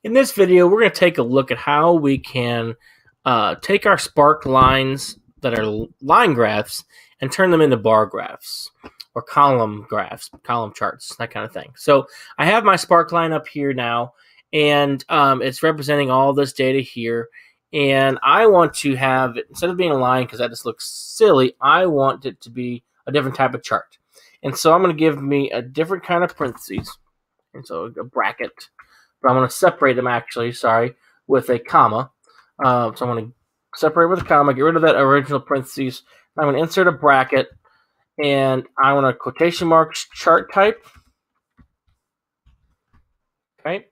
In this video, we're going to take a look at how we can take our spark lines that are line graphs and turn them into bar graphs or column graphs, column charts, that kind of thing. So I have my spark line up here now, and it's representing all this data here. And I want to have it, instead of being a line, because that just looks silly, I want it to be a different type of chart. And so I'm going to give me a different kind of parentheses, and so a bracket. But I'm going to separate them with a comma. So I'm going to separate with a comma, get rid of that original parentheses. I'm going to insert a bracket, and I want a quotation marks chart type. Okay,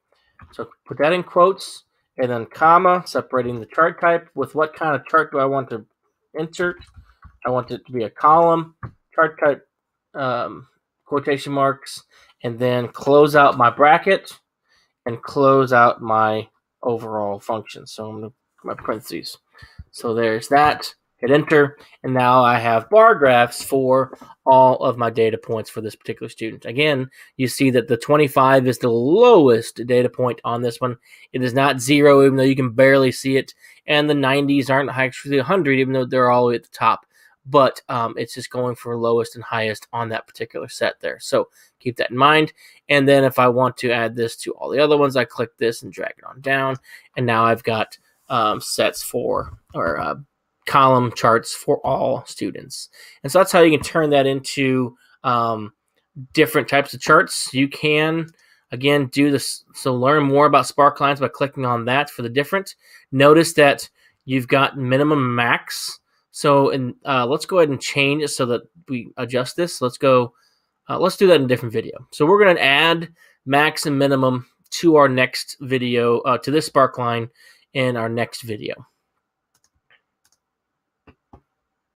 so put that in quotes, and then comma, separating the chart type with what kind of chart do I want to insert. I want it to be a column, chart type, quotation marks, and then close out my bracket and close out my overall function. So I'm going to put my parentheses. So there's that. Hit enter, and now I have bar graphs for all of my data points for this particular student. Again, you see that the 25 is the lowest data point on this one. It is not 0, even though you can barely see it, and the 90s aren't actually 100, even though they're all the way at the top. But it's just going for lowest and highest on that particular set there. So keep that in mind. And then if I want to add this to all the other ones, I click this and drag it on down, and now I've got sets for, or column charts for all students. And so that's how you can turn that into different types of charts. You can, again, do this. So learn more about Sparklines by clicking on that for the different. Notice that you've got minimum, max. So let's go ahead and change it so that we adjust this. Let's do that in a different video. So we're going to add max and minimum to our next video, to this Sparkline in our next video.